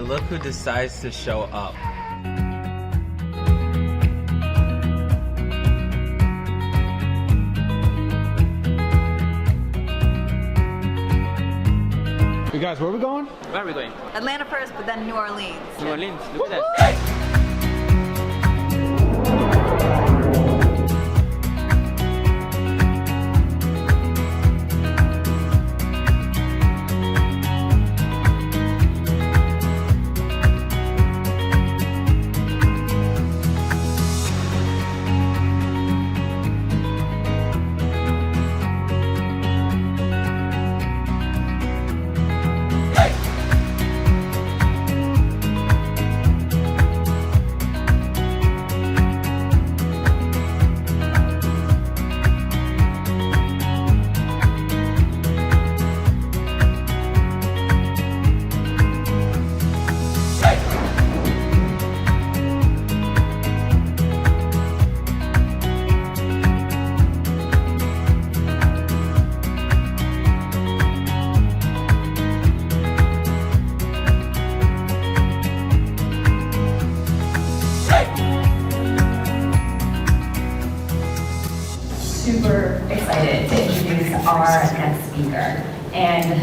and look who decides to show up. Hey guys, where are we going? Where are we going? Atlanta first, but then New Orleans. New Orleans. Look at that. Super excited to introduce our next speaker. And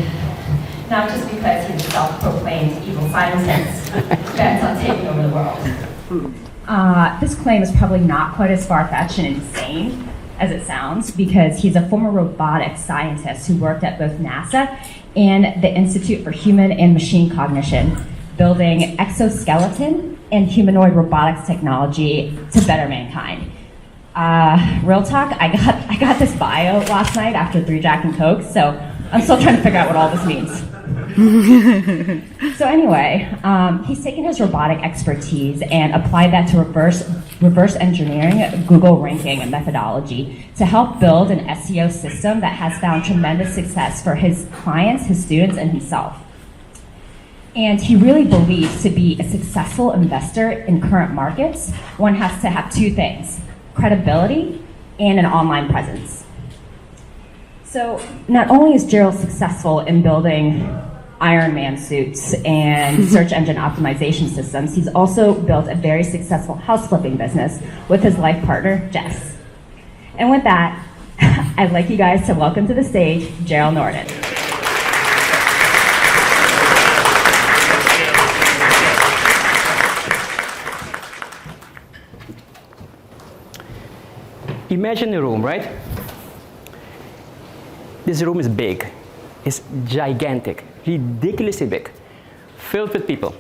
not just because he's a self-proclaimed evil scientist bent on taking over the world. This claim is probably not quite as far-fetched and insane as it sounds, because he's a former robotics scientist who worked at both NASA and the Institute for Human and Machine Cognition, building exoskeleton and humanoid robotics technology to better mankind. Real talk, I got this bio last night after 3 Jack and Coke, so I'm still trying to figure out what all this means. So anyway, he's taken his robotic expertise and applied that to reverse engineering Google ranking and methodology to help build an SEO system that has found tremendous success for his clients, his students, and himself. And he really believes to be a successful investor in current markets, one has to have 2 things: credibility and an online presence. So not only is Jerryll successful in building Iron Man suits and search engine optimization systems, he's also built a very successful house flipping business with his life partner, Jess. And with that, I'd like you guys to welcome to the stage, Jerryll Noorden. Imagine a room, right? This room is big. It's gigantic, ridiculously big, filled with people.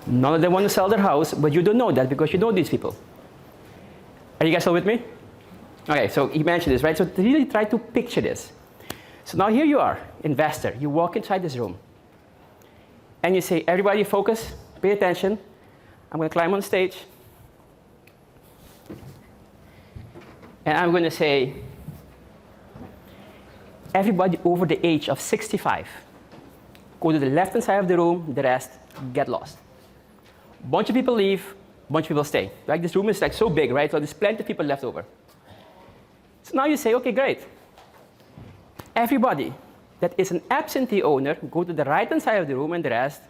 None of them want to sell their house, but you don't know that because you know these people. Are you guys still with me? Okay, so imagine this, right? So really try to picture this. So now here you are, investor. You walk inside this room, and you say, everybody focus, pay attention. I'm going to climb on stage. And I'm going to say, everybody over the age of 65, go to the left-hand side of the room, the rest, get lost. Bunch of people leave, bunch of people stay. Like this room is like so big, right? So there's plenty of people left over. So now you say, okay, great. Everybody that is an absentee owner, go to the right-hand side of the room and the rest,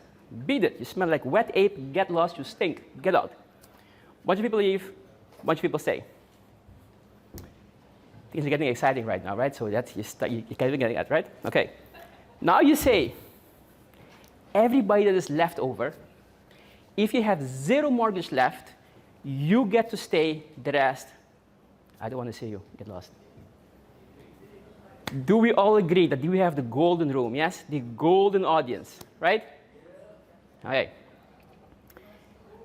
beat it. You smell like wet ape, get lost, you stink, get out. Bunch of people leave, bunch of people stay. Things are getting exciting right now, right? So that's you're kind of getting at, right? Okay. Now you say, everybody that is left over, if you have 0 mortgage left, you get to stay, the rest, I don't want to say you, get lost. Do we all agree that we have the golden room? Yes? The golden audience, right? Okay.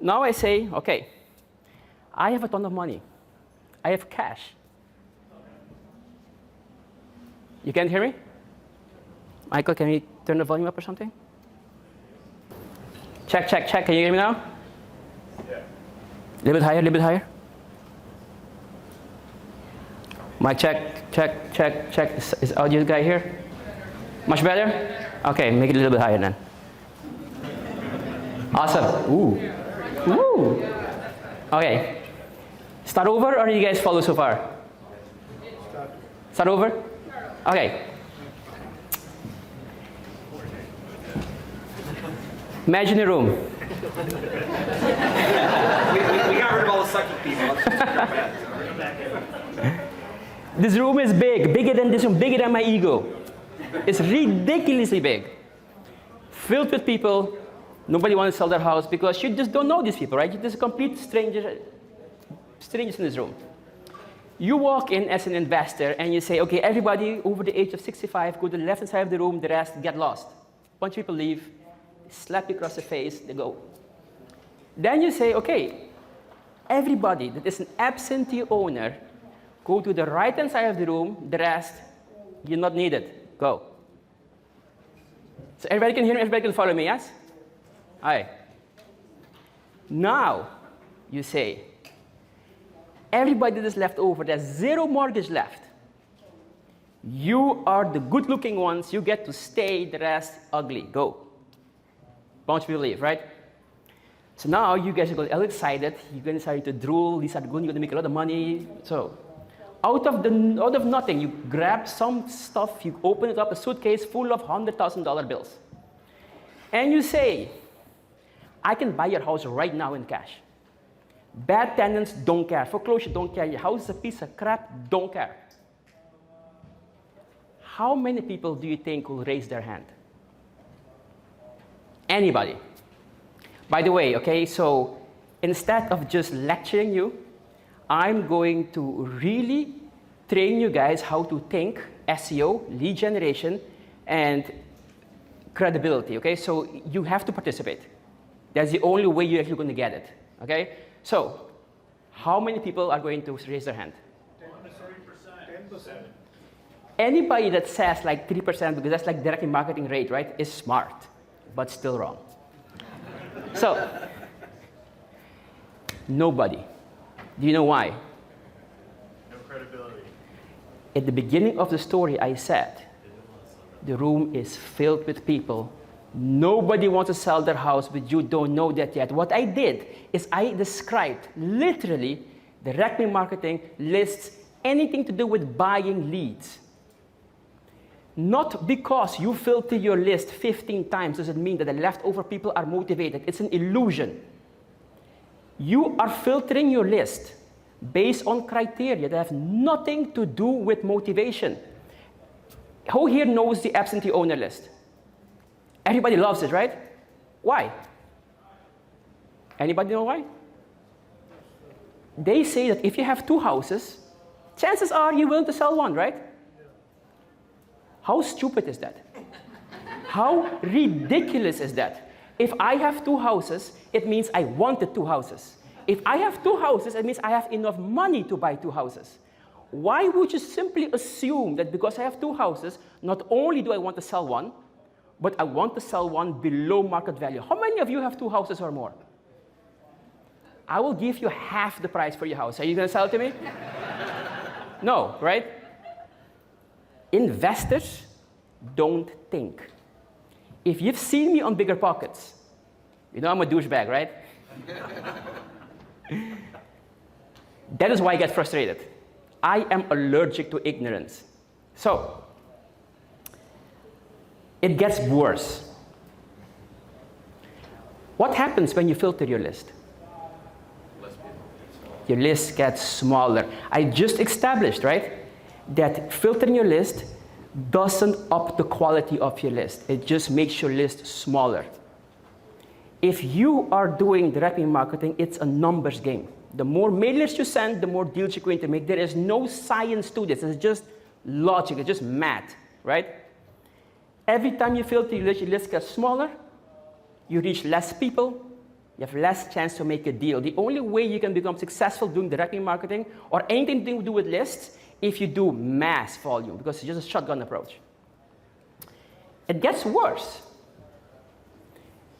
Now I say, okay, I have a ton of money. I have cash. You can't hear me? Michael, can you turn the volume up or something? Check, check, check. Can you hear me now? Yeah. A little bit higher, a little bit higher. Mic check, check, check, check. Is audio guy here? Much better? Okay, make it a little bit higher then. Awesome. Ooh. Ooh. Okay. Start over, or you guys follow so far? Start over? Okay. Imagine a room. We got rid of all the sucky people. This room is big, bigger than this room, bigger than my ego. It's ridiculously big. Filled with people. Nobody wants to sell their house because you just don't know these people, right? You're just a complete strangers in this room. You walk in as an investor and you say, okay, everybody over the age of 65, go to the left-hand side of the room, the rest get lost. Bunch of people leave, slap you across the face, they go. Then you say, okay, everybody that is an absentee owner, go to the right-hand side of the room, the rest, you're not needed, go. So everybody can hear me, everybody can follow me, yes? Hi. Now, you say, everybody that is left over, there's zero mortgage left. You are the good-looking ones, you get to stay, the rest ugly, go. Bunch of people leave, right? So now you guys are going all excited, you're going to start to drool, these are going to make a lot of money. So out of nothing, you grab some stuff, you open it up, a suitcase full of $100,000 bills. And you say, I can buy your house right now in cash. Bad tenants don't care. Foreclosure don't care. Your house is a piece of crap, don't care. How many people do you think will raise their hand? Anybody. By the way, okay, so instead of just lecturing you, I'm going to really train you guys how to think SEO, lead generation, and credibility, okay? So you have to participate. That's the only way you're actually going to get it, okay? So, how many people are going to raise their hand? 10%. Anybody that says like 3%, because that's like direct marketing rate, right, is smart, but still wrong. So, nobody. Do you know why? No credibility. At the beginning of the story, I said, the room is filled with people. Nobody wants to sell their house, but you don't know that yet. What I did is I described literally direct marketing lists, anything to do with buying leads. Not because you filter your list 15 times does it mean that the leftover people are motivated. It's an illusion. You are filtering your list based on criteria that have nothing to do with motivation. Who here knows the absentee owner list? Everybody loves it, right? Why? Anybody know why? They say that if you have 2 houses, chances are you're willing to sell one, right? How stupid is that? How ridiculous is that? If I have 2 houses, it means I wanted 2 houses. If I have 2 houses, it means I have enough money to buy 2 houses. Why would you simply assume that because I have 2 houses, not only do I want to sell one, but I want to sell one below market value? How many of you have 2 houses or more? I will give you half the price for your house. Are you going to sell it to me? No, right? Investors don't think. If you've seen me on Biggerpockets, you know I'm a douchebag, right? That is why I get frustrated. I am allergic to ignorance. So, it gets worse. What happens when you filter your list? Your list gets smaller. I just established, right, that filtering your list doesn't up the quality of your list. It just makes your list smaller. If you are doing direct marketing, it's a numbers game. The more mailers you send, the more deals you're going to make. There is no science to this. It's just logic. It's just math, right? Every time you filter your list gets smaller, you reach less people, you have less chance to make a deal. The only way you can become successful doing direct marketing or anything to do with lists, if you do mass volume, because it's just a shotgun approach. It gets worse.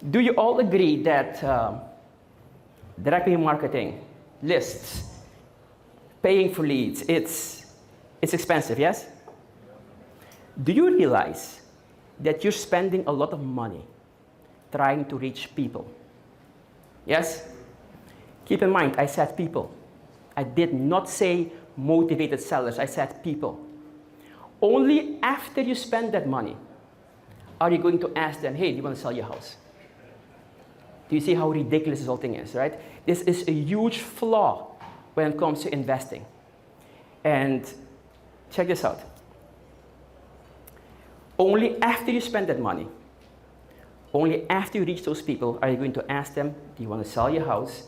Do you all agree that direct marketing, lists, paying for leads, it's expensive, yes? Do you realize that you're spending a lot of money trying to reach people? Yes? Keep in mind, I said people. I did not say motivated sellers. I said people. Only after you spend that money are you going to ask them, hey, do you want to sell your house? Do you see how ridiculous this whole thing is, right? This is a huge flaw when it comes to investing. And check this out. Only after you spend that money, only after you reach those people, are you going to ask them, do you want to sell your house?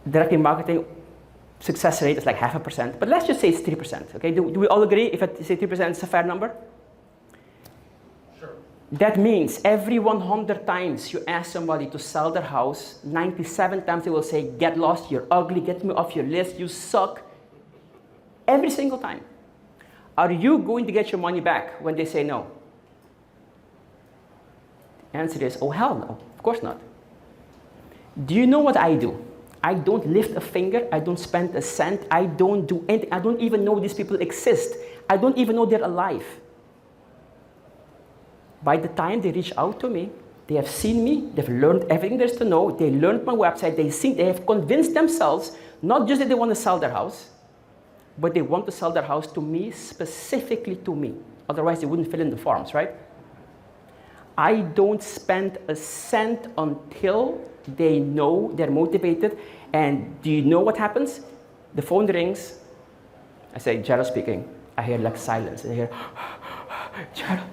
Direct marketing success rate is like 0.5%, but let's just say it's 3%, okay? Do we all agree if I say 3% is a fair number? That means every 100 times you ask somebody to sell their house, 97 times they will say, get lost, you're ugly, get me off your list, you suck. Every single time. Are you going to get your money back when they say no? The answer is, oh hell no, of course not. Do you know what I do? I don't lift a finger, I don't spend a cent, I don't do anything, I don't even know these people exist. I don't even know they're alive. By the time they reach out to me, they have seen me, they've learned everything there is to know, they learned my website, they have convinced themselves, not just that they want to sell their house, but they want to sell their house to me, specifically to me. Otherwise, they wouldn't fill in the forms, right? I don't spend a cent until they know they're motivated. And do you know what happens? The phone rings. I say, Jerryll speaking. I hear like silence. I hear, Jerryll.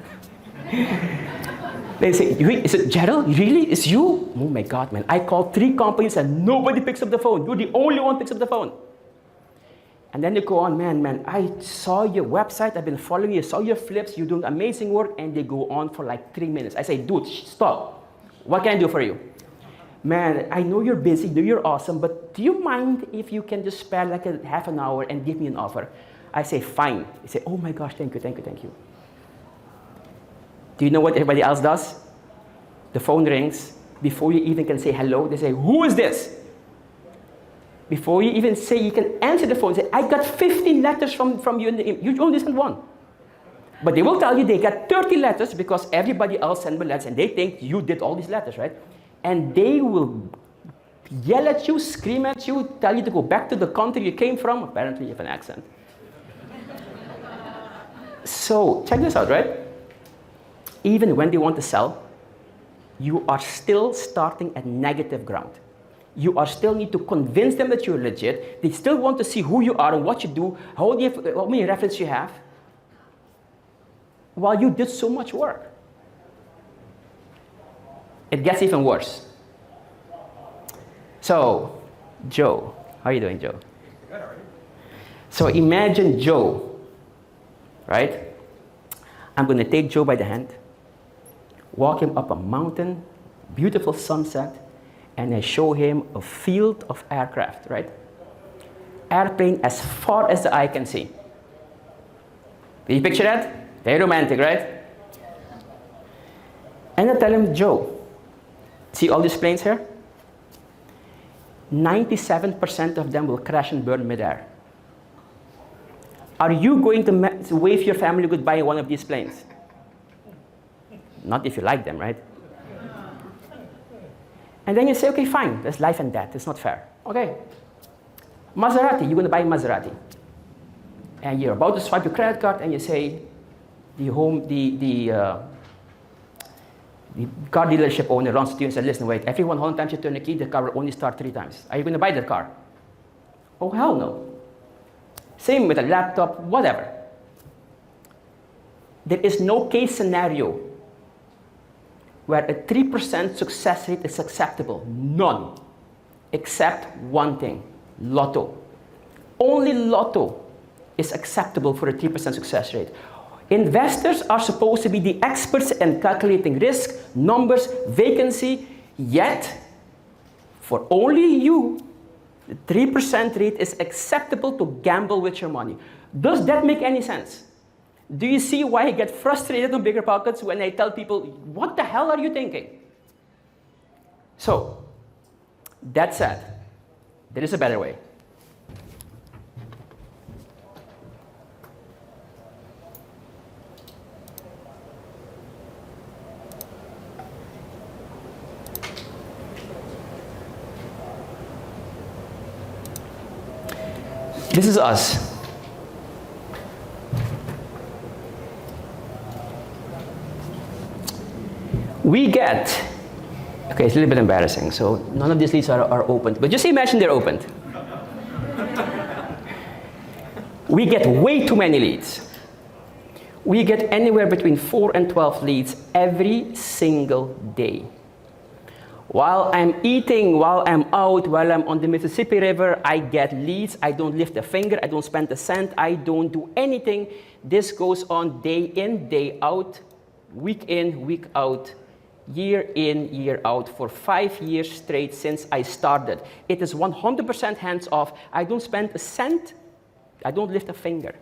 They say, is it Jerryll? Really? It's you? Oh my God, man. I called 3 companies and nobody picks up the phone. You're the only one who picks up the phone. And then they go on, man, I saw your website, I've been following you, saw your flips, you're doing amazing work, and they go on for like 3 minutes. I say, dude, stop. What can I do for you? Man, I know you're busy, I know you're awesome, but do you mind if you can just spare like a half an hour and give me an offer? I say, fine. They say, oh my gosh, thank you, thank you, thank you. Do you know what everybody else does? The phone rings. Before you even can say hello, they say, who is this? Before you even say, you can answer the phone, say, I got 15 letters from you, you only sent 1. But they will tell you they got 30 letters because everybody else sent me letters and they think you did all these letters, right? And they will yell at you, scream at you, tell you to go back to the country you came from. Apparently you have an accent. So check this out, right? Even when they want to sell, you are still starting at negative ground. You are still need to convince them that you're legit. They still want to see who you are and what you do, how many references you have, while you did so much work. It gets even worse. So, Joe, how are you doing, Joe? Good, how are you? So imagine Joe, right? I'm going to take Joe by the hand, walk him up a mountain, beautiful sunset, and I show him a field of aircraft, right? Airplane as far as the eye can see. Do you picture that? Very romantic, right? And I tell him, Joe, see all these planes here? 97% of them will crash and burn midair. Are you going to wave your family goodbye in one of these planes? Not if you like them, right? And then you say, okay, fine, there's life and death, it's not fair. Okay. Maserati, you're going to buy a Maserati. And you're about to swipe your credit card and you say, the car dealership owner runs to you and says, listen, wait, every 100 times you turn the key, the car will only start 3 times. Are you going to buy that car? Oh, hell no. Same with a laptop, whatever. There is no case scenario where a 3% success rate is acceptable. None. Except one thing, lotto. Only lotto is acceptable for a 3% success rate. Investors are supposed to be the experts in calculating risk, numbers, vacancy, yet for only you, the 3% rate is acceptable to gamble with your money. Does that make any sense? Do you see why I get frustrated on Biggerpockets when I tell people, what the hell are you thinking? So, that said, there is a better way. This is us. We get Okay, it's a little bit embarrassing. So none of these leads are opened, but just imagine they're opened. We get way too many leads. We get anywhere between 4 and 12 leads every single day. While I'm eating, while I'm out, while I'm on the Mississippi River, I get leads. I don't lift a finger. I don't spend a cent. I don't do anything. This goes on day in, day out, week in, week out, year in, year out, for 5 years straight since I started. It is 100% hands-off. I don't spend a cent. I don't lift a finger.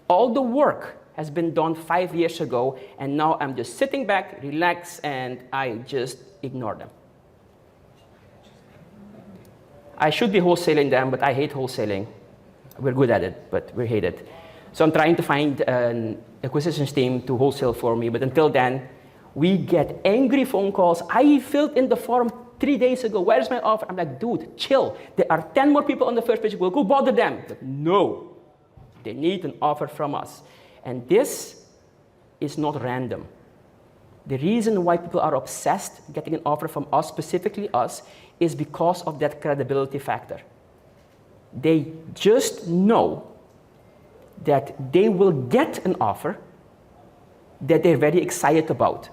All the work has been done 5 years ago, and now I'm just sitting back, relaxed, and I just ignore them. I should be wholesaling them, but I hate wholesaling. We're good at it, but we hate it. So I'm trying to find an acquisitions team to wholesale for me, but until then, we get angry phone calls. I filled in the form 3 days ago. Where's my offer? I'm like, dude, chill. There are 10 more people on the first page. We'll go bother them. But no, they need an offer from us. And this is not random. The reason why people are obsessed getting an offer from us, specifically us, is because of that credibility factor. They just know that they will get an offer that they're very excited about.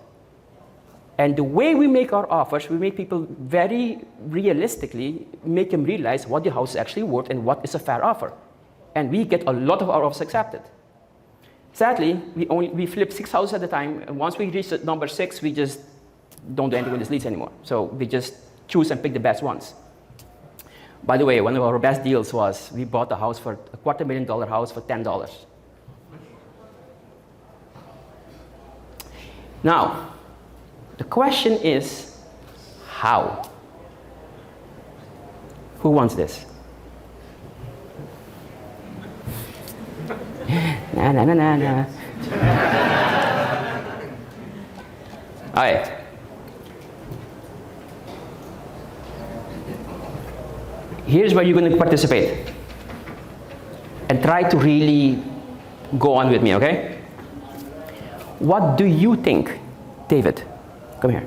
And the way we make our offers, we make people very realistically, make them realize what the house is actually worth and what is a fair offer. And we get a lot of our offers accepted. Sadly, we flip 6 houses at a time, and once we reach number 6, we just don't do anything with these leads anymore. So we just choose and pick the best ones. By the way, one of our best deals was we bought a house for a $250,000 house for $10. Now, the question is, how? Who wants this? Nah. All right. Here's where you're going to participate. And try to really go on with me, okay? What do you think, David? Come here.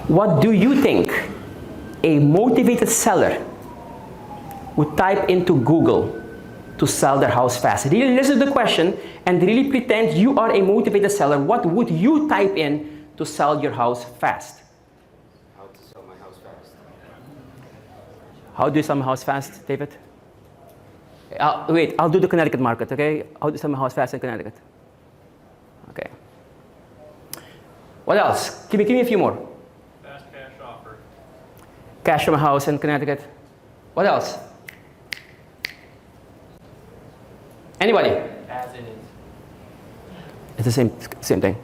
What do you think a motivated seller would type into Google to sell their house fast? Really listen to the question and really pretend you are a motivated seller. What would you type in to sell your house fast? How to sell my house fast. How do you sell my house fast, David? Wait, I'll do the Connecticut market, okay? How do you sell my house fast in Connecticut? Okay. What else? Give me a few more. Fast cash offer. Cash from a house in Connecticut. What else? Anybody? As it is. It's the same thing.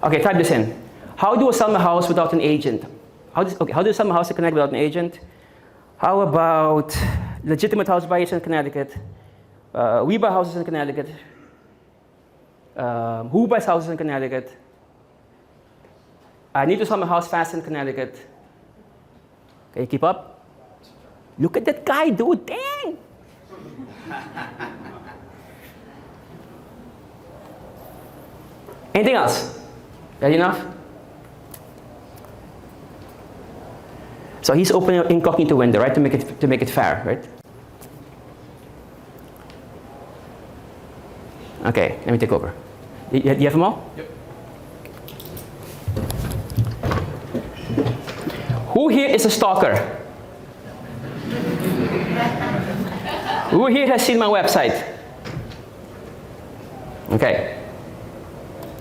Okay, type this in. How do I sell my house without an agent? How do you sell my house in Connecticut without an agent? How about legitimate house buyers in Connecticut? We buy houses in Connecticut. Who buys houses in Connecticut? I need to sell my house fast in Connecticut. Can you keep up? Look at that guy, dude. Dang! Anything else? That enough? So he's opening an incognito window, right, to make it fair, right? Okay, let me take over. You have them all? Yep. Who here is a stalker? Who here has seen my website? Okay.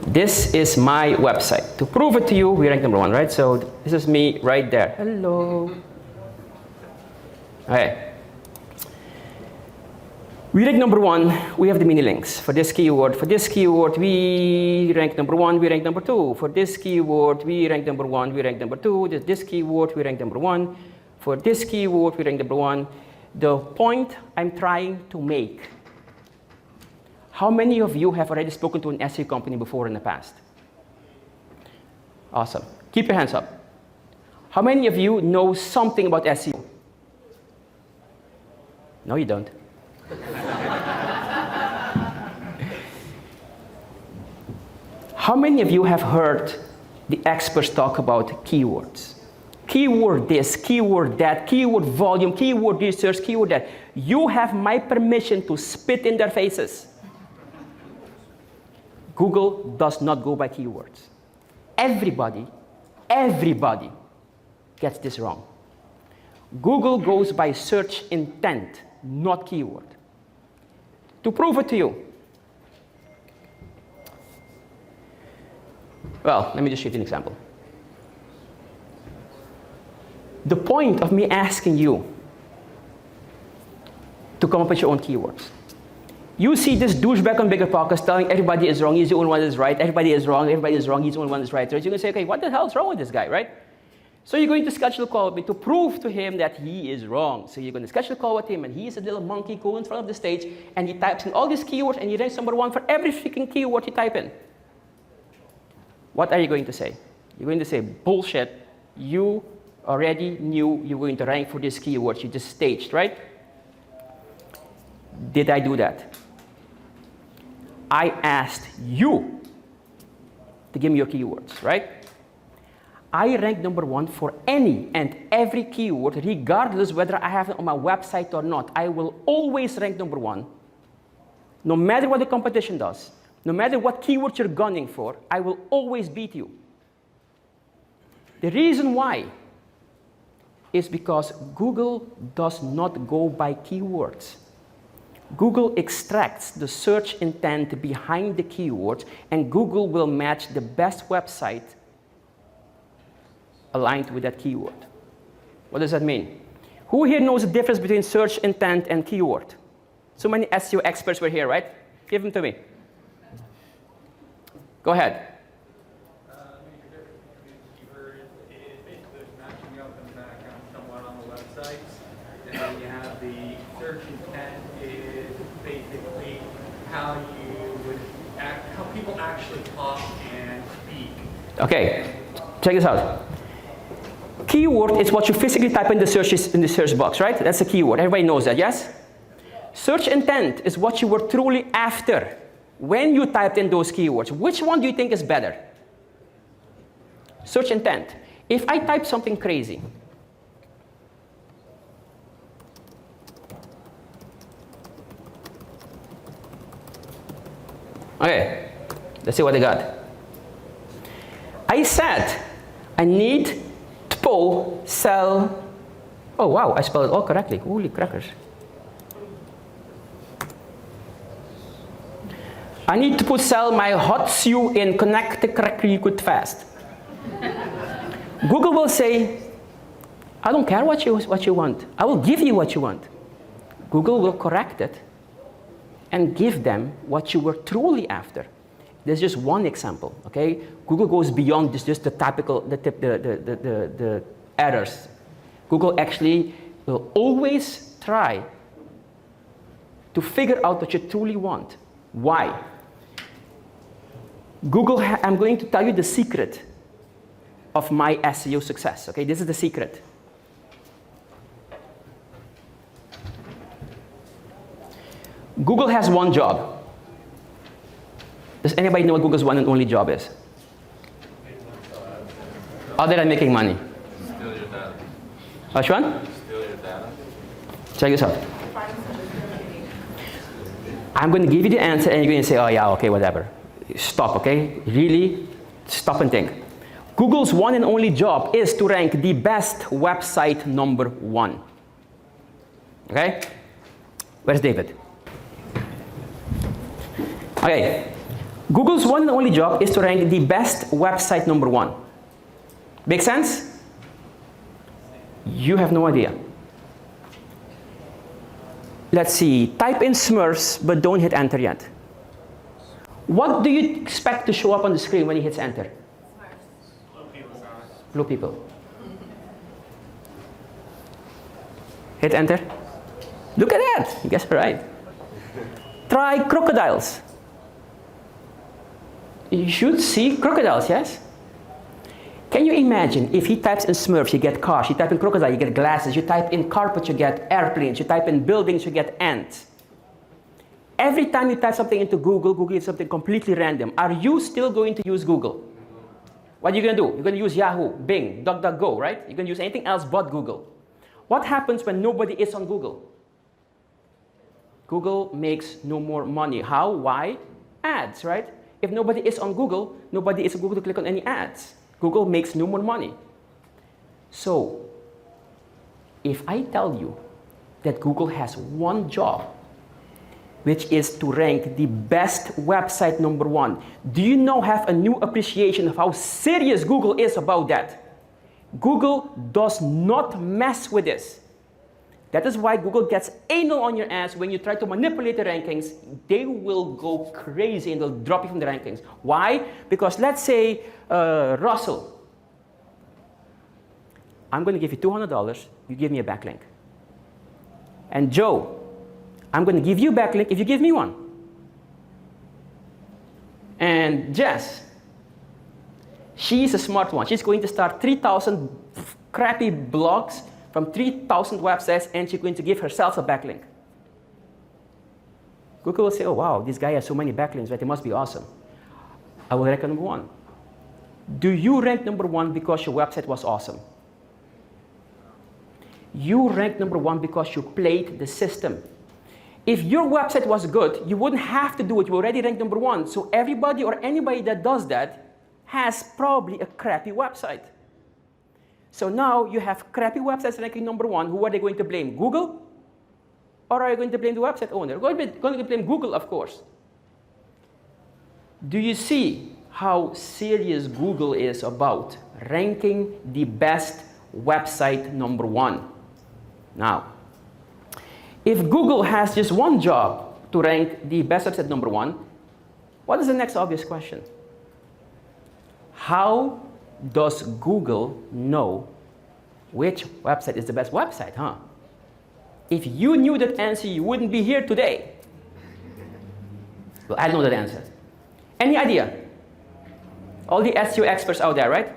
This is my website. To prove it to you, we rank number 1, right? So this is me right there. Hello. Okay. We rank number 1. We have the mini links for this keyword. For this keyword, we rank number 1. We rank number 2. For this keyword, we rank number 1. We rank number 2. This keyword, we rank number 1. For this keyword, we rank number 1. The point I'm trying to make. How many of you have already spoken to an SEO company before in the past? Awesome. Keep your hands up. How many of you know something about SEO? No, you don't. How many of you have heard the experts talk about keywords? Keyword this, keyword that, keyword volume, keyword research, keyword that. You have my permission to spit in their faces. Google does not go by keywords. Everybody gets this wrong. Google goes by search intent, not keyword. To prove it to you, well, let me just show you an example. The point of me asking you to come up with your own keywords. You see this douchebag on Biggerpockets telling everybody is wrong, he's the only one that's right, everybody is wrong, he's the only one that's right. So you're going to say, okay, what the hell is wrong with this guy, right? So you're going to schedule a call with me to prove to him that he is wrong. So you're going to schedule a call with him, and he is a little monkey going in front of the stage, and he types in all these keywords, and he ranks number one for every freaking keyword you type in. What are you going to say? You're going to say, bullshit, you already knew you were going to rank for these keywords, you just staged, right? Did I do that? I asked you to give me your keywords, right? I rank number one for any and every keyword, regardless whether I have it on my website or not. I will always rank number one, no matter what the competition does, no matter what keyword you're gunning for, I will always beat you. The reason why is because Google does not go by keywords. Google extracts the search intent behind the keywords, and Google will match the best website aligned with that keyword. What does that mean? Who here knows the difference between search intent and keyword? So many SEO experts were here, right? Give them to me. Go ahead. Keyword is basically matching up and background somewhat on the websites. And then you have the search intent is basically how you would act, how people actually talk and speak. Okay, check this out. Keyword is what you physically type in the search box, right? That's a keyword. Everybody knows that, yes? Search intent is what you were truly after when you typed in those keywords. Which one do you think is better? Search intent. If I type something crazy, okay, let's see what I got. I said I need to sell. Oh wow, I spelled it all correctly. Holy crackers. I need to sell my hot shoe in connect correctly good fast. Google will say, I don't care what you want. I will give you what you want. Google will correct it and give them what you were truly after. There's just one example, okay? Google goes beyond just the typical, the errors. Google actually will always try to figure out what you truly want. Why? Google, I'm going to tell you the secret of my SEO success, okay? This is the secret. Google has one job. Does anybody know what Google's one and only job is? Other than making money. Steal your data. Which one? Steal your data. Check this out. I'm going to give you the answer and you're going to say, oh yeah, okay, whatever. Stop, okay? Really, stop and think. Google's one and only job is to rank the best website number one. Okay? Where's David? Okay. Google's one and only job is to rank the best website number one. Make sense? You have no idea. Let's see, type in Smurfs, but don't hit enter yet. What do you expect to show up on the screen when he hits enter? Blue people. Hit enter. Look at that, you guessed it right. Try crocodiles. You should see crocodiles, yes? Can you imagine if he types in Smurfs, you get cars, you type in crocodile, you get glasses, you type in carpet, you get airplanes, you type in buildings, you get ants. every time you type something into Google, Google is something completely random. Are you still going to use Google? What are you going to do? You're going to use Yahoo, Bing, DuckDuckGo, right? You're going to use anything else but Google. What happens when nobody is on Google? Google makes no more money. How? Why? Ads, right? If nobody is on Google, nobody is on Google to click on any ads. Google makes no more money. So, if I tell you that Google has one job, which is to rank the best website #1, do you now have a new appreciation of how serious Google is about that? Google does not mess with this. That is why Google gets anal on your ass when you try to manipulate the rankings. They will go crazy and they'll drop you from the rankings. Why? Because let's say Russell, I'm going to give you $200, you give me a backlink. And Joe, I'm going to give you a backlink if you give me one. And Jess, she's a smart one. She's going to start 3,000 crappy blogs from 3,000 websites, and she's going to give herself a backlink. Google will say, oh wow, this guy has so many backlinks, right? It must be awesome. I will rank #1. Do you rank #1 because your website was awesome? You rank #1 because you played the system. If your website was good, you wouldn't have to do it. You already ranked #1. So everybody or anybody that does that has probably a crappy website. So now you have crappy websites ranking #1. Who are they going to blame? Google? Or are you going to blame the website owner? They're going to blame Google, of course. Do you see how serious Google is about ranking the best website #1? Now, if Google has just one job to rank the best website #1, what is the next obvious question? How does Google know which website is the best website, huh? If you knew that answer, you wouldn't be here today. Well, I know that answer. Any idea? All the SEO experts out there, right?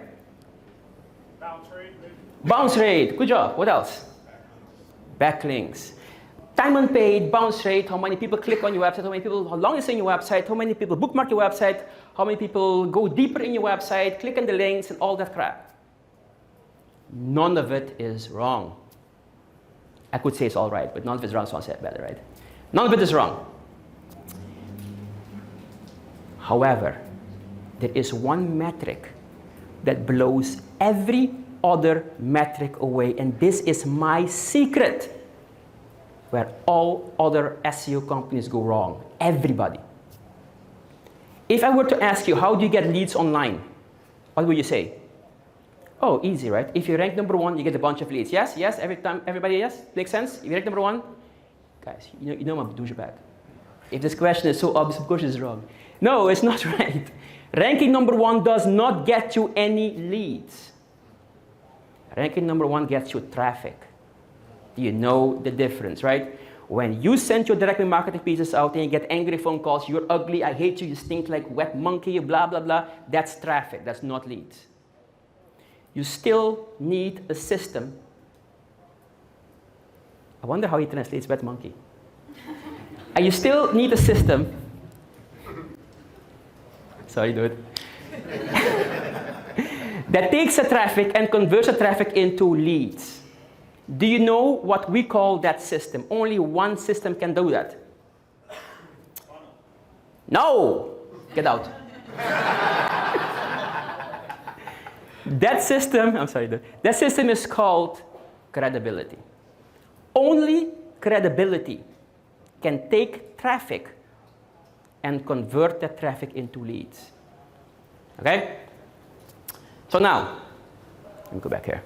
Bounce rate, maybe. Bounce rate, good job. What else? Backlinks. Time unpaid, bounce rate, how many people click on your website, how long is in your website, how many people bookmark your website, how many people go deeper in your website, click on the links, and all that crap. None of it is wrong. I could say it's all right, but none of it is wrong, so I'll say it better, right? None of it is wrong. However, there is one metric that blows every other metric away, and this is my secret where all other SEO companies go wrong. Everybody. If I were to ask you, how do you get leads online? What would you say? Oh, easy, right? If you rank #1, you get a bunch of leads. Yes, yes, every time, everybody, yes? Makes sense? If you rank #1, guys, you know I'm a douchebag. If this question is so obvious, of course it's wrong. No, it's not right. Ranking #1 does not get you any leads. Ranking #1 gets you traffic. You know the difference, right? When you send your direct marketing pieces out and you get angry phone calls, you're ugly, I hate you, you stink like wet monkey, blah, blah, blah, that's traffic, that's not leads. You still need a system. I wonder how he translates wet monkey. And you still need a system. Sorry, dude. That takes the traffic and converts the traffic into leads. Do you know what we call that system? Only one system can do that. No! Get out. That system, I'm sorry, that system is called credibility. Only credibility can take traffic and convert that traffic into leads. Okay? So now, let me go back here.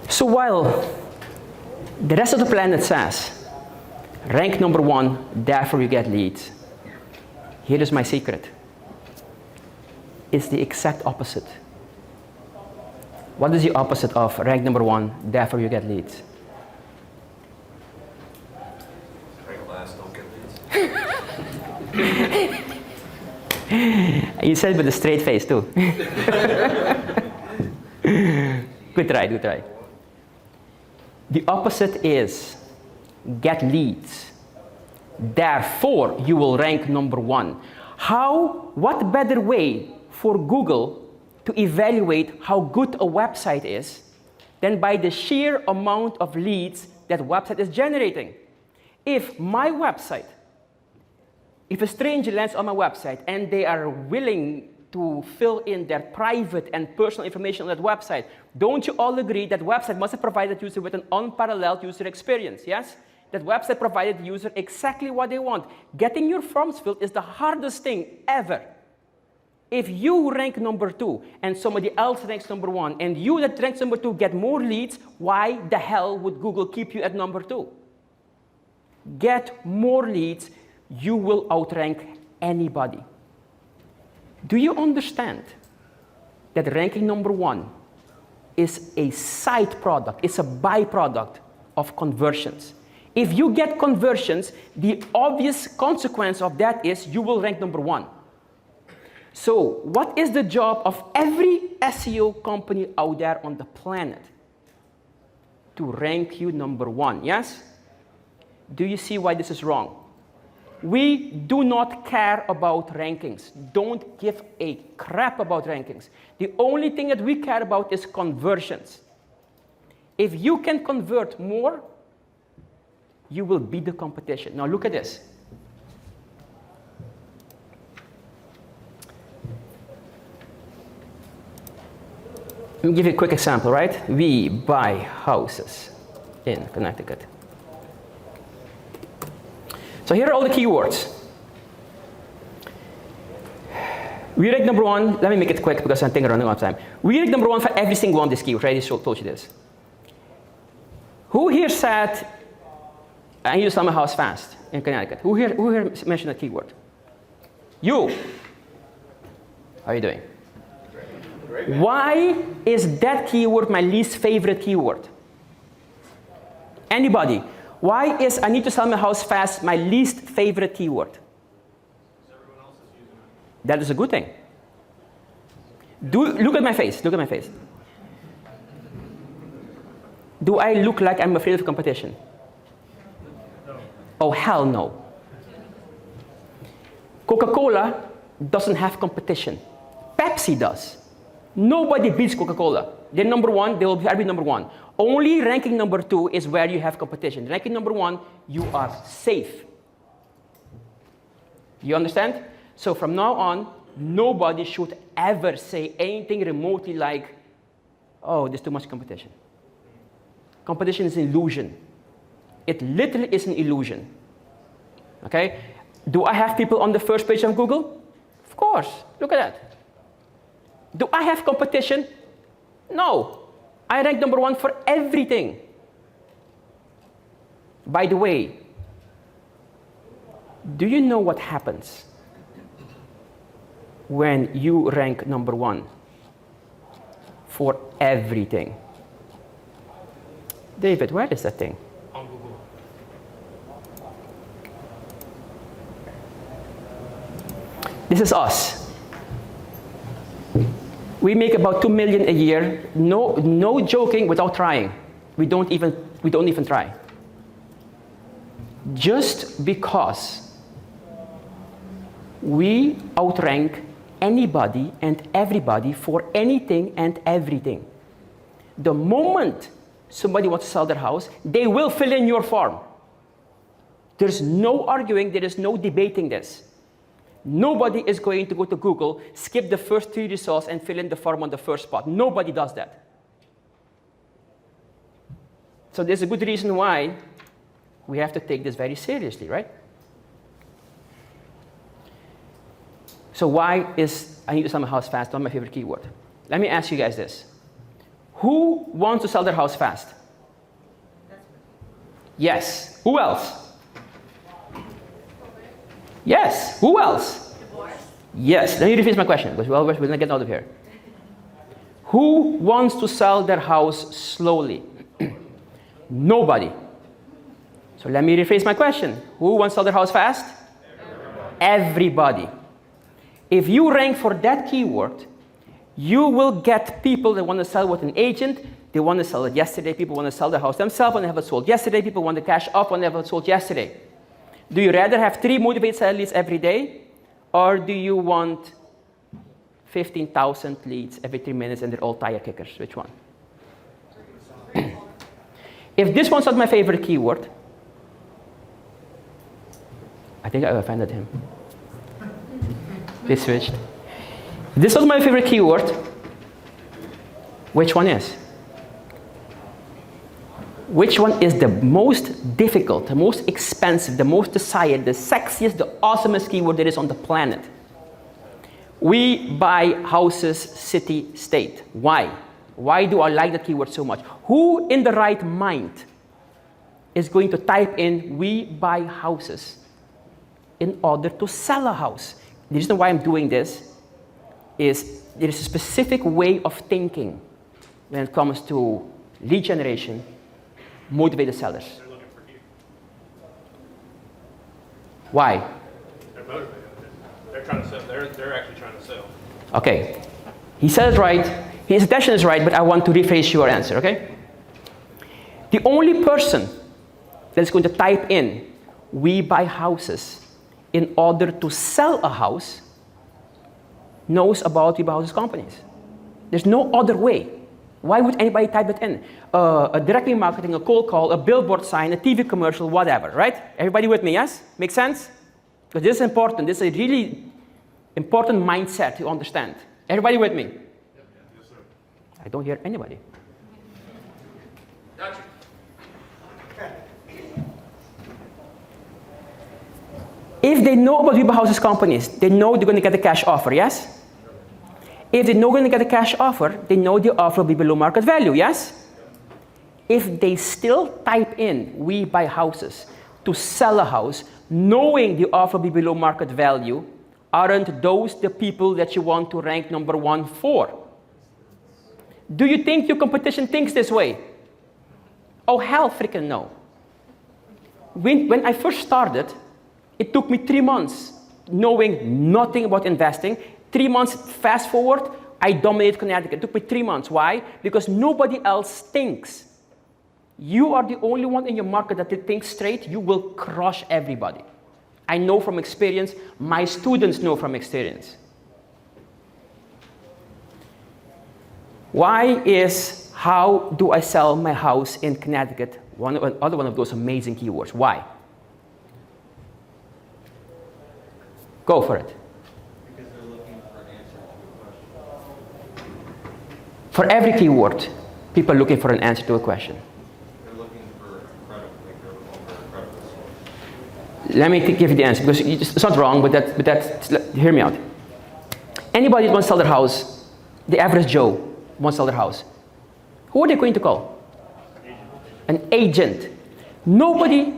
So while the rest of the planet says, rank #1, therefore you get leads, here is my secret. It's the exact opposite. What is the opposite of rank #1, therefore you get leads? Rank last, don't get leads. You said it with a straight face too. Good try, good try. The opposite is get leads. Therefore, you will rank number 1. What better way for Google to evaluate how good a website is than by the sheer amount of leads that website is generating? If a stranger lands on my website and they are willing to fill in their private and personal information on that website, don't you all agree that website must have provided the user with an unparalleled user experience, yes? That website provided the user exactly what they want. Getting your forms filled is the hardest thing ever. If you rank number 2 and somebody else ranks number 1 and you that ranks number 2 get more leads, why the hell would Google keep you at number 2? Get more leads, you will outrank anybody. Do you understand that ranking number 1 is a side product, it's a byproduct of conversions? If you get conversions, the obvious consequence of that is you will rank number 1. So, what is the job of every SEO company out there on the planet? To rank you number 1, yes? Do you see why this is wrong? We do not care about rankings. Don't give a crap about rankings. The only thing that we care about is conversions. If you can convert more, you will beat the competition. Now look at this. Let me give you a quick example, right? We buy houses in Connecticut. So here are all the keywords. We rank number 1. Let me make it quick because I think I'm running out of time. We rank number 1 for every single one of these keywords. I already told you this. Who here said, I need to sell my house fast in Connecticut? Who here mentioned that keyword? You. How are you doing? Why is that keyword my least favorite keyword? Anybody? Why is I need to sell my house fast my least favorite keyword? Everyone else is using it. That is a good thing. Look at my face. Look at my face. Do I look like I'm afraid of competition? No. Oh, hell no. Coca-Cola doesn't have competition. Pepsi does. Nobody beats Coca-Cola. They're number 1, they will be number 1. Only ranking number 2 is where you have competition. Ranking number 1, you are safe. You understand? So from now on, nobody should ever say anything remotely like, oh, there's too much competition. Competition is an illusion. It literally is an illusion. Okay? Do I have people on the first page of Google? Of course. Look at that. Do I have competition? No. I rank number 1 for everything. By the way, do you know what happens when you rank number 1 for everything? David, where is that thing? On Google. This is us. We make about 2 million a year. No joking, without trying. We don't even try. Just because we outrank anybody and everybody for anything and everything. The moment somebody wants to sell their house, they will fill in your form. There's no arguing, there is no debating this. Nobody is going to go to Google, skip the first 3 results and fill in the form on the first spot. Nobody does that. So there's a good reason why we have to take this very seriously, right? So why is I need to sell my house fast not my favorite keyword? Let me ask you guys this. Who wants to sell their house fast? Yes. Who else? Yes. Who else? Divorce. Yes. Let me rephrase my question because we're going to get out of here. Who wants to sell their house slowly? Nobody. So let me rephrase my question. Who wants to sell their house fast? Everybody. If you rank for that keyword, you will get people that want to sell with an agent. They want to sell it yesterday. People want to sell the house themselves and have it sold yesterday. People want to cash up and have it sold yesterday. Do you rather have 3 motivated seller leads every day? Or do you want 15,000 leads every 3 minutes and they're all tire kickers? Which one? If this one's not my favorite keyword, I think I offended him. They switched. This was my favorite keyword. Which one is? Which one is the most difficult, the most expensive, the most desired, the sexiest, the awesomest keyword there is on the planet? We buy houses, city, state. Why? Why do I like that keyword so much? Who in the right mind is going to type in "we buy houses" in order to sell a house? The reason why I'm doing this is there is a specific way of thinking when it comes to lead generation, motivated sellers. They're looking for you. Why? They're motivated. They're trying to sell. They're actually trying to sell. Okay. He said it right. His intention is right, but I want to rephrase your answer, okay? The only person that's going to type in "we buy houses" in order to sell a house knows about we buy houses companies. There's no other way. Why would anybody type it in? A direct mail marketing, a cold call, a billboard sign, a TV commercial, whatever, right? Everybody with me, yes? Make sense? Because this is important. This is a really important mindset to understand. Everybody with me? Yes, sir. I don't hear anybody. Gotcha. If they know about Viva Houses companies, they know they're going to get a cash offer, yes? If they know they're going to get a cash offer, they know the offer will be below market value, yes? If they still type in "we buy houses" to sell a house, knowing the offer will be below market value, aren't those the people that you want to rank number 1 for? Do you think your competition thinks this way? Oh, hell freaking no. When I first started, it took me 3 months knowing nothing about investing. 3 months fast forward, I dominated Connecticut. It took me 3 months. Why? Because nobody else thinks. You are the only one in your market that thinks straight. You will crush everybody. I know from experience. My students know from experience. Why is "how do I sell my house in Connecticut" another one of those amazing keywords? Why? Go for it. Because they're looking for an answer to a question. For every keyword, people are looking for an answer to a question. They're looking for they're looking for a credible source. Let me give you the answer, because it's not wrong, but hear me out. Anybody that wants to sell their house, the average Joe wants to sell their house, who are they going to call? An agent. Nobody.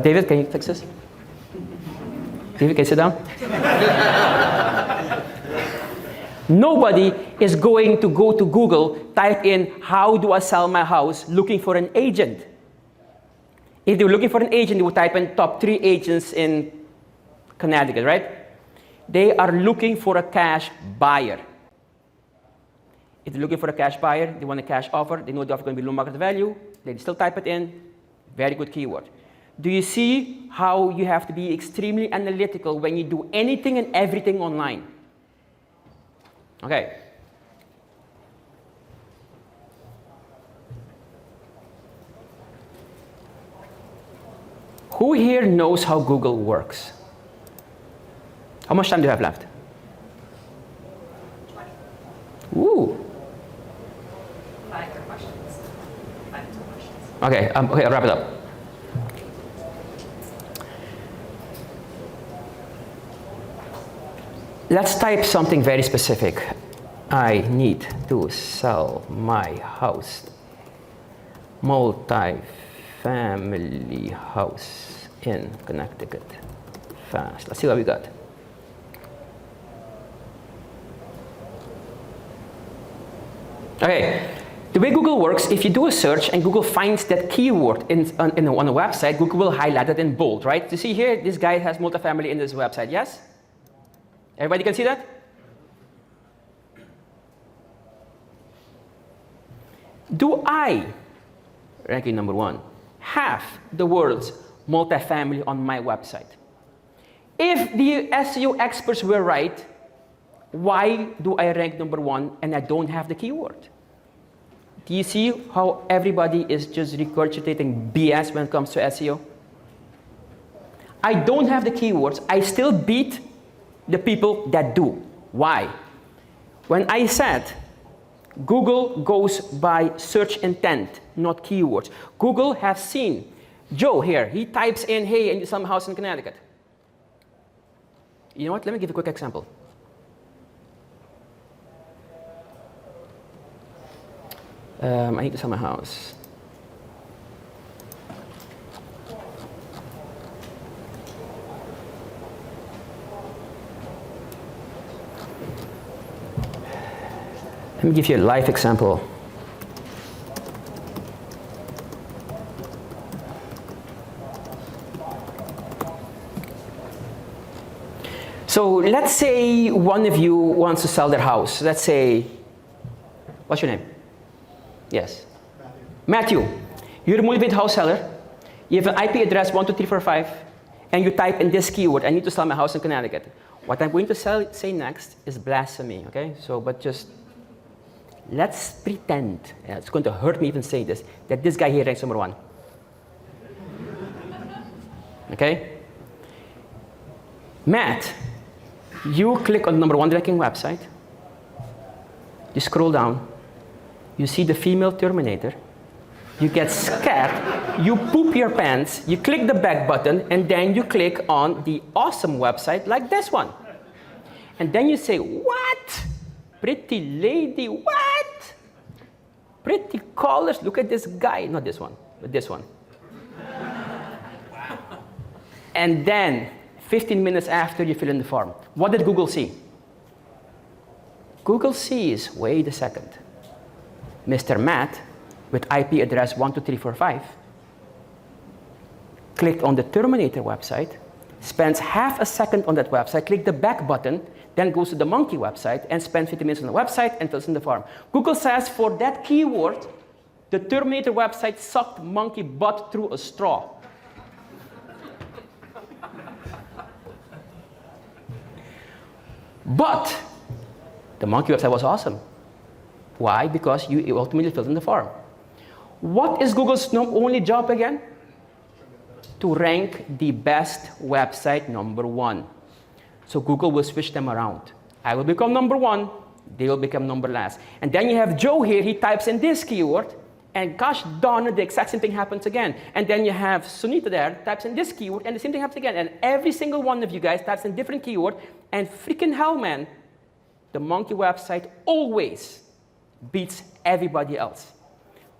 David, can you fix this? David, can you sit down? Nobody is going to go to Google, type in "how do I sell my house" looking for an agent. If they were looking for an agent, they would type in top 3 agents in Connecticut, right? They are looking for a cash buyer. If they're looking for a cash buyer, they want a cash offer, they know the offer is going to be low market value, they still type it in. Very good keyword. Do you see how you have to be extremely analytical when you do anything and everything online? Okay. Who here knows how Google works? How much time do you have left? 20. Ooh. 5 more questions. 5 more questions. Okay, okay, I'll wrap it up. Let's type something very specific. I need to sell my house. Multi-family house in Connecticut. Fast. Let's see what we got. Okay, The way Google works, if you do a search and Google finds that keyword on a website, Google will highlight it in bold, right? You see here, this guy has multifamily in this website, yes? Everybody can see that? Do I, ranking number 1, have the words multifamily on my website? If the SEO experts were right, why do I rank number 1 and I don't have the keyword? Do you see how everybody is just regurgitating BS when it comes to SEO? I don't have the keywords. I still beat the people that do. Why? When I said Google goes by search intent, not keywords. Google has seen Joe here. He types in, hey, and you sell a house in Connecticut. You know what? Let me give you a quick example. I need to sell my house. Let me give you a live example. So let's say one of you wants to sell their house. Let's say, what's your name? Yes. Matthew. You're a motivated house seller. You have an IP address 12345, and you type in this keyword, I need to sell my house in Connecticut. What I'm going to say next is blasphemy, okay? So, but just let's pretend, it's going to hurt me even say this, that this guy here ranks number 1. Okay? Matt, you click on number 1 ranking website, you scroll down, you see the female Terminator, you get scared, you poop your pants, you click the back button, and then you click on the awesome website like this one. And then you say, what? Pretty lady, what? Pretty colors, look at this guy, not this one, but this one. And then, 15 minutes after you fill in the form, what did Google see? Google sees, wait a second, Mr. Matt, with IP address 12345, clicked on the Terminator website, spends half a second on that website, click the back button, then goes to the monkey website and spends 50 minutes on the website and fills in the form. Google says for that keyword, the Terminator website sucked monkey butt through a straw. But the monkey website was awesome. Why? Because you ultimately filled in the form. What is Google's only job again? To rank the best website number 1. So Google will switch them around. I will become number 1, they will become number last. And then you have Joe here, he types in this keyword, and gosh darn it, the exact same thing happens again. And then you have Sunita there, types in this keyword, and the same thing happens again. And every single one of you guys types in different keyword, and freaking hell, man, the monkey website always beats everybody else.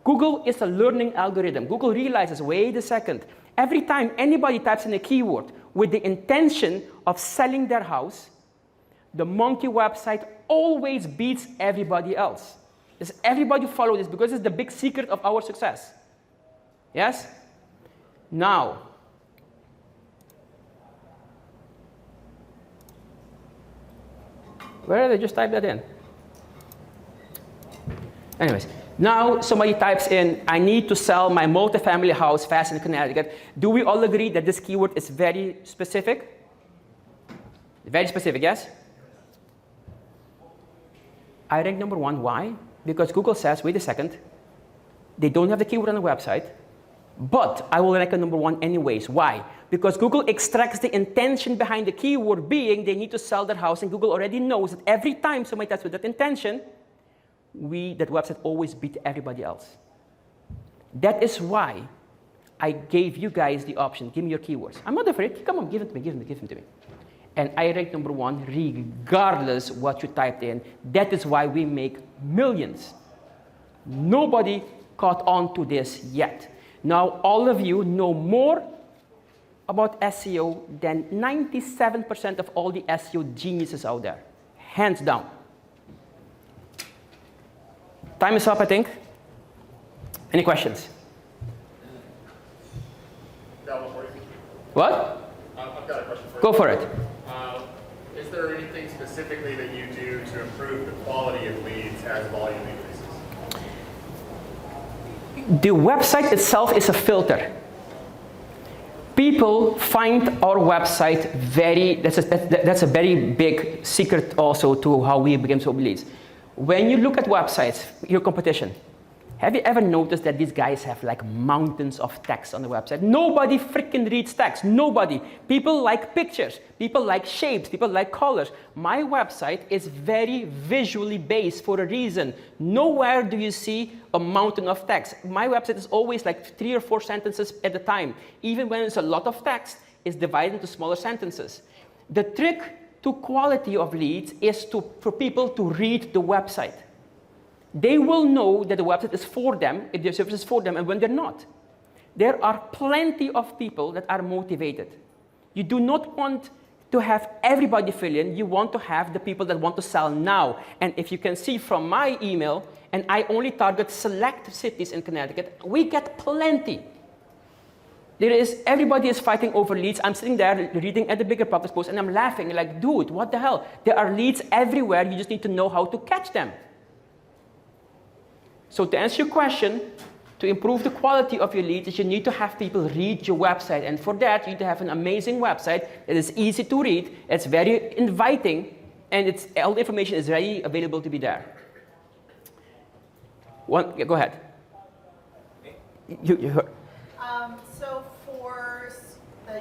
Google is a learning algorithm. Google realizes, wait a second, every time anybody types in a keyword with the intention of selling their house, the monkey website always beats everybody else. Does everybody follow this? Because it's the big secret of our success. Yes? Now, where did I just type that in? Anyways, now somebody types in, I need to sell my multifamily house fast in Connecticut. Do we all agree that this keyword is very specific? Very specific, yes? I rank number 1. Why? Because Google says, wait a second, they don't have the keyword on the website, but I will rank at number 1 anyways. Why? Because Google extracts the intention behind the keyword being they need to sell their house, and Google already knows that every time somebody types with that intention, that website always beat everybody else. That is why I gave you guys the option, give me your keywords. I'm not afraid, come on, give it to me, give them to me. And I rank number 1 regardless what you typed in. That is why we make millions. Nobody caught on to this yet. Now all of you know more about SEO than 97% of all the SEO geniuses out there. Hands down. Time is up, I think. Any questions? Got one for you. What? I've got a question for you. Go for it. Is there anything specifically that you do to improve the quality of leads as volume increases? The website itself is a filter. People find our website that's a very big secret also to how we became so leads. When you look at websites, your competition, have you ever noticed that these guys have like mountains of text on the website? Nobody freaking reads text, nobody. People like pictures, people like shapes, people like colors. My website is very visually based for a reason. Nowhere do you see a mountain of text. My website is always like 3 or 4 sentences at a time. Even when it's a lot of text, it's divided into smaller sentences. The trick to quality of leads is for people to read the website. They will know that the website is for them, if their service is for them, and when they're not. There are plenty of people that are motivated. You do not want to have everybody fill in. You want to have the people that want to sell now. And if you can see from my email, and I only target select cities in Connecticut, we get plenty. Everybody is fighting over leads. I'm sitting there reading at the Biggerpockets post, and I'm laughing like, dude, what the hell? There are leads everywhere. You just need to know how to catch them. So to answer your question, to improve the quality of your leads, you need to have people read your website. And for that, you need to have an amazing website that is easy to read, it's very inviting, and all the information is ready, available to be there. Go ahead. You heard. So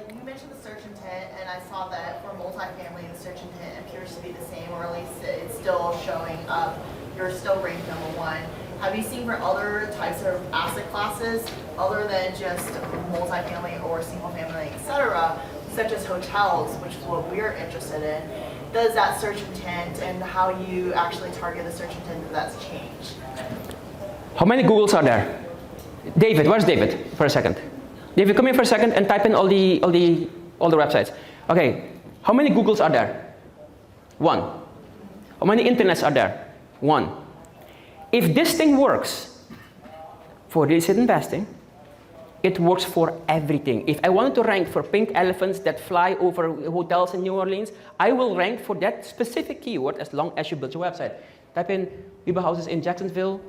you mentioned the search intent, and I saw that for multifamily, the search intent appears to be the same, or at least it's still showing up. You're still ranked #1. Have you seen for other types of asset classes, other than just multifamily or single family, etc., such as hotels, which is what we're interested in, does that search intent and how you actually target the search intent, does that change? How many Googles are there? David, where's David? For a second. David, come here for a second and type in all the websites. Okay, how many Googles are there? 1. How many internets are there? 1. If this thing works for real estate investing, it works for everything. If I wanted to rank for pink elephants that fly over hotels in New Orleans, I will rank for that specific keyword as long as you build your website. Type in we buy houses in Jacksonville,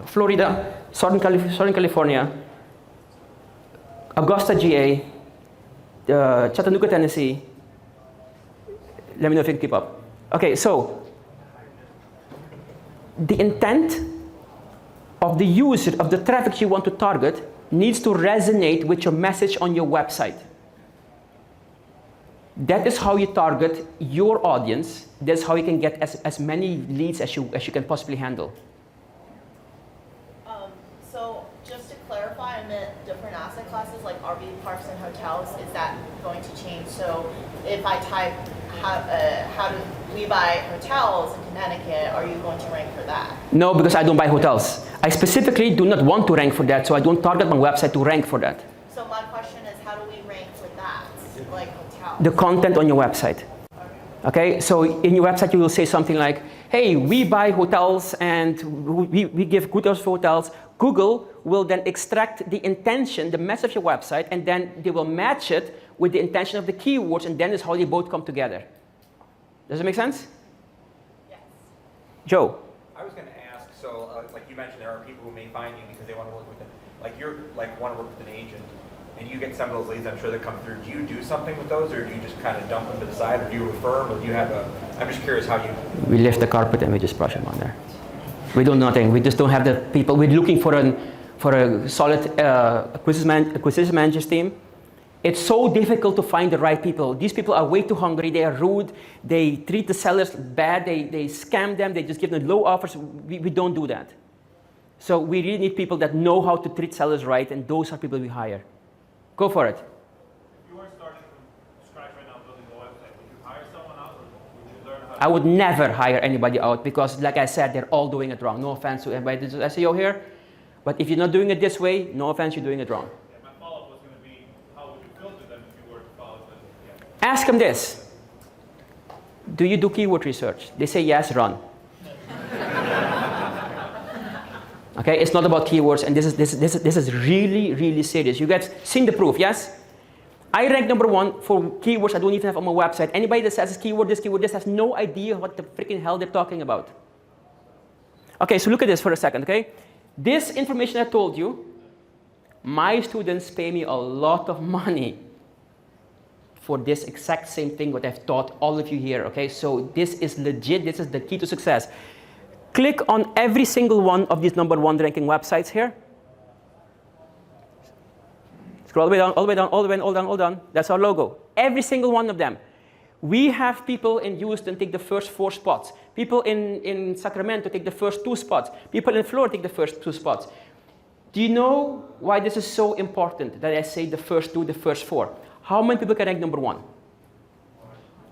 Florida, Southern California, Augusta, GA, Chattanooga, Tennessee. Let me know if you can keep up. Okay, so the intent of the user, of the traffic you want to target, needs to resonate with your message on your website. That is how you target your audience. That's how you can get as many leads as you can possibly handle. So just to clarify, I meant different asset classes like RV parks and hotels. Is that going to change? So if I type how do we buy hotels in Connecticut, are you going to rank for that? No, because I don't buy hotels. I specifically do not want to rank for that, so I don't target my website to rank for that. So my question is, how do we rank for that, like hotels? The content on your website. Okay, so in your website you will say something like, hey, we buy hotels and we give good deals for hotels. Google will then extract the intention, the message of your website, and then they will match it with the intention of the keywords, and then is how they both come together. Does it make sense? Yes. Joe? I was going to ask, so like you mentioned, there are people who may find you because they want to work with them. Like you're want to work with an agent, and you get some of those leads, I'm sure, that come through. Do you do something with those, or do you just kind of dump them to the side, or do you refer them, or do you have I'm just curious how you... We lift the carpet and we just brush them on there. We do nothing. We just don't have the people. We're looking for a solid acquisition managers team. It's so difficult to find the right people. These people are way too hungry. They are rude. They treat the sellers bad. They scam them. They just give them low offers. We don't do that. So we really need people that know how to treat sellers right, and those are people we hire. Go for it. You weren't starting from scratch right now building the website. Would you hire someone else, or would you learn how to... I would never hire anybody out because, like I said, they're all doing it wrong. No offense to anybody that's SEO here, but if you're not doing it this way, no offense, you're doing it wrong. Yeah, my follow-up was going to be, how would you filter them if you were to follow them? Yeah. Ask them this. Do you do keyword research? They say yes, run. Okay, it's not about keywords, and this is really, really serious. You guys seen the proof, yes? I rank number 1 for keywords I don't even have on my website. Anybody that says keyword this has no idea what the freaking hell they're talking about. Okay, so look at this for a second, okay? This information I told you, my students pay me a lot of money for this exact same thing what I've taught all of you here, okay? So this is legit, this is the key to success. Click on every single one of these number 1 ranking websites here. Scroll all the way down, all the way down, all the way down, all down. That's our logo. Every single one of them. We have people in Houston take the first 4 spots. People in Sacramento take the first 2 spots. People in Florida take the first 2 spots. Do you know why this is so important that I say the first 2, the first 4? How many people can rank number 1?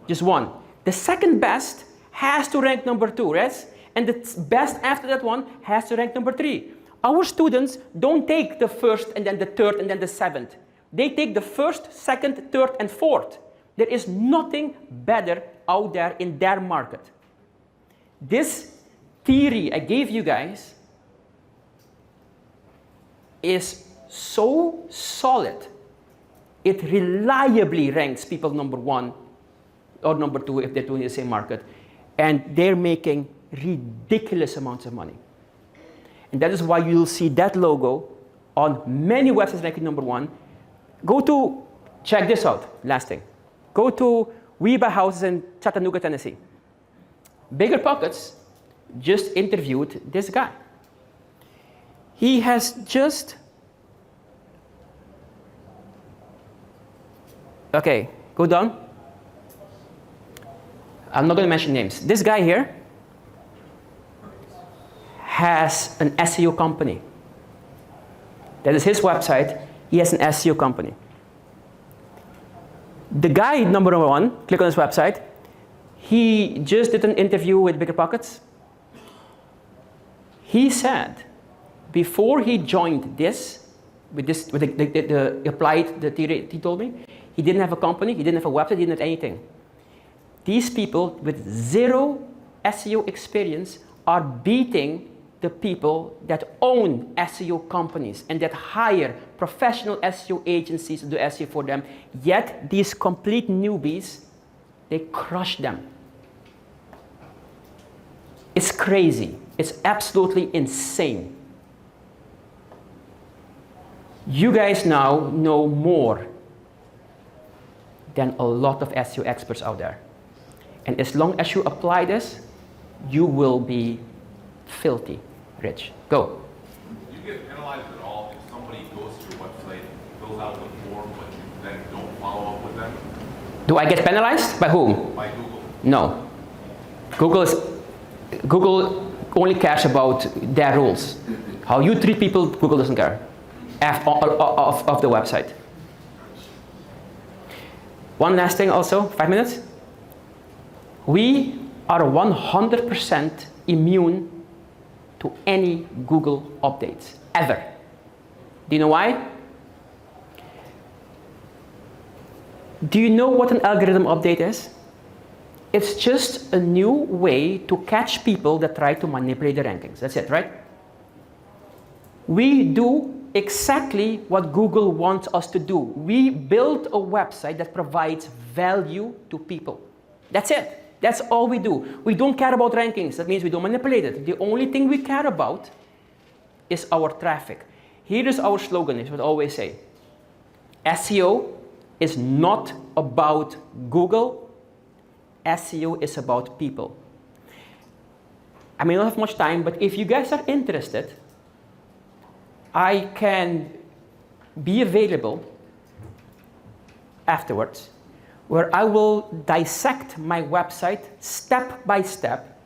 Just 1. The second best has to rank number 2, right? And the best after that one has to rank number 3. Our students don't take the first and then the third and then the 7th. They take the first, second, third, and 4th. There is nothing better out there in their market. This theory I gave you guys is so solid. It reliably ranks people number 1 or number 2 if they're doing the same market. And they're making ridiculous amounts of money. And that is why you'll see that logo on many websites ranking number 1. Go to, check this out, last thing. Go to We Buy Houses in Chattanooga, Tennessee. Biggerpockets just interviewed this guy. He has just, okay, go down. I'm not going to mention names. This guy here has an SEO company. That is his website. He has an SEO company. The guy, number 1, click on his website. He just did an interview with Biggerpockets. He said, before he joined this, applied the theory he told me, he didn't have a company, he didn't have a website, he didn't have anything. These people with 0 SEO experience are beating the people that own SEO companies and that hire professional SEO agencies to do SEO for them. Yet these complete newbies, they crush them. It's crazy. It's absolutely insane. You guys now know more than a lot of SEO experts out there. And as long as you apply this, you will be filthy rich. Go. Do you get penalized at all if somebody goes to your website, fills out the form, but you then don't follow up with them? Do I get penalized? By whom? By Google. No. Google only cares about their rules. How you treat people, Google doesn't care. Of the website. One last thing also, 5 minutes. We are 100% immune to any Google updates, ever. Do you know why? Do you know what an algorithm update is? It's just a new way to catch people that try to manipulate the rankings. That's it, right? We do exactly what Google wants us to do. We build a website that provides value to people. That's it. That's all we do. We don't care about rankings. That means we don't manipulate it. The only thing we care about is our traffic. Here is our slogan, is what I always say. SEO is not about Google. SEO is about people. I may not have much time, but if you guys are interested, I can be available afterwards, where I will dissect my website step by step.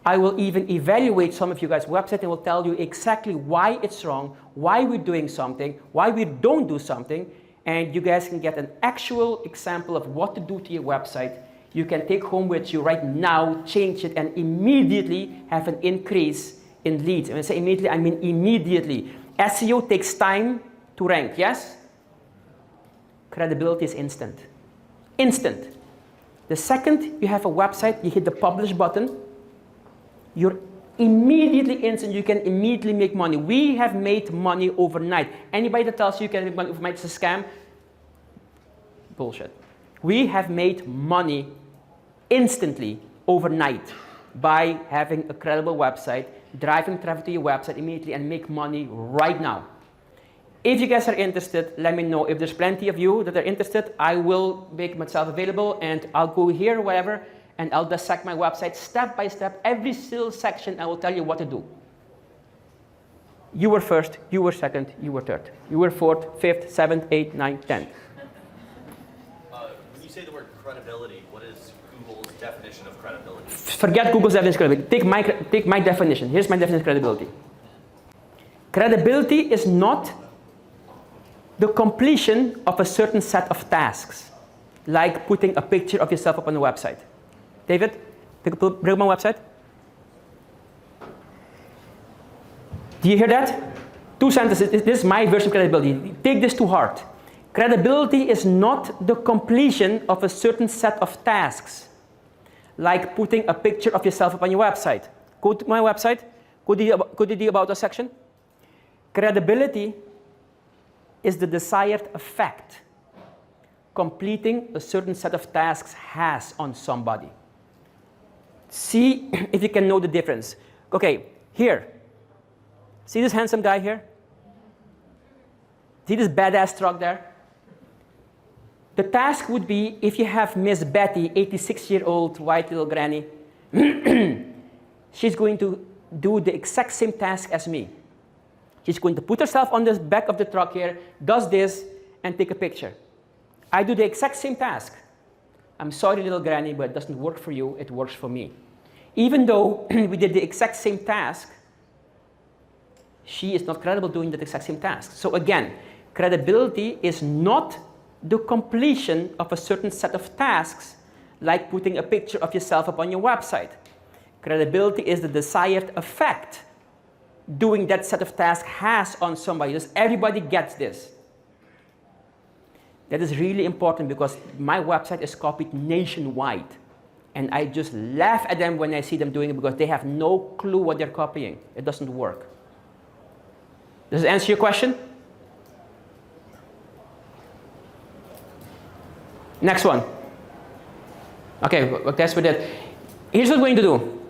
I will even evaluate some of you guys' website and will tell you exactly why it's wrong, why we're doing something, why we don't do something, and you guys can get an actual example of what to do to your website. You can take home with you right now, change it, and immediately have an increase in leads. And when I say immediately, I mean immediately. SEO takes time to rank, yes? Credibility is instant. Instant. The second you have a website, you hit the publish button, your immediately instant. You can immediately make money. We have made money overnight. Anybody that tells you you can make money overnight is a scam, bullshit. We have made money instantly overnight by having a credible website, driving traffic to your website immediately, and make money right now. If you guys are interested, let me know. If there's plenty of you that are interested, I will make myself available, and I'll go here, whatever, and I'll dissect my website step by step. Every single section, I will tell you what to do. You were first, you were second, you were third. You were fourth, fifth, seventh, eighth, ninth, 10th. When you say the word credibility, what is Google's definition of credibility? Forget Google's definition of credibility. Take my definition. Here's my definition of credibility. Credibility is not the completion of a certain set of tasks, like putting a picture of yourself up on the website. David, bring up my website. Do you hear that? 2 sentences. This is my version of credibility. Take this to heart. Credibility is not the completion of a certain set of tasks, like putting a picture of yourself up on your website. Go to my website. Go to the About Us section. Credibility is the desired effect completing a certain set of tasks has on somebody. See if you can know the difference. Okay, here. See this handsome guy here? See this badass truck there? The task would be if you have Miss Betty, 86-year-old white little granny, she's going to do the exact same task as me. She's going to put herself on the back of the truck here, does this, and take a picture. I do the exact same task. I'm sorry, little granny, but it doesn't work for you, it works for me. Even though we did the exact same task, she is not credible doing the exact same task. So again, credibility is not the completion of a certain set of tasks, like putting a picture of yourself up on your website. Credibility is the desired effect doing that set of tasks has on somebody. Does everybody gets this? That is really important because my website is copied nationwide. And I just laugh at them when I see them doing it because they have no clue what they're copying. It doesn't work. Does it answer your question? Next one. Okay, well, that's what that. Here's what I'm going to do.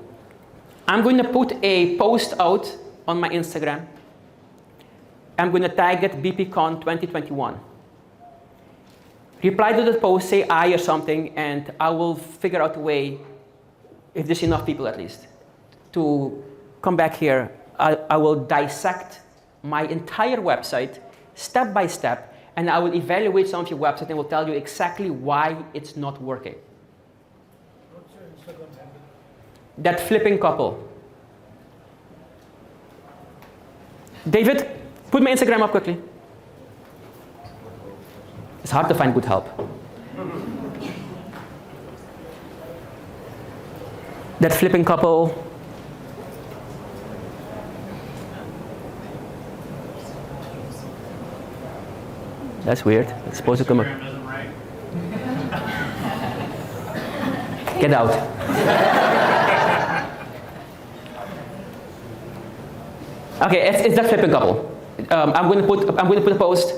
I'm going to put a post out on my Instagram. I'm going to tag it BPCON 2021. Reply to the post, say I or something, and I will figure out a way, if there's enough people at least, to come back here. I will dissect my entire website step by step, and I will evaluate some of your website and will tell you exactly why it's not working. What's your Instagram handle? That flipping couple. David, put my Instagram up quickly. It's hard to find good help. That flipping couple. That's weird. It's supposed to come up. Get out. Okay, it's that flipping couple. I'm going to put a post.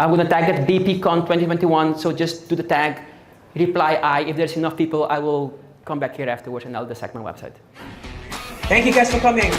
I'm going to tag it BPCON 2021. So just do the tag, reply I. If there's enough people, I will come back here afterwards and I'll dissect my website. Thank you guys for coming.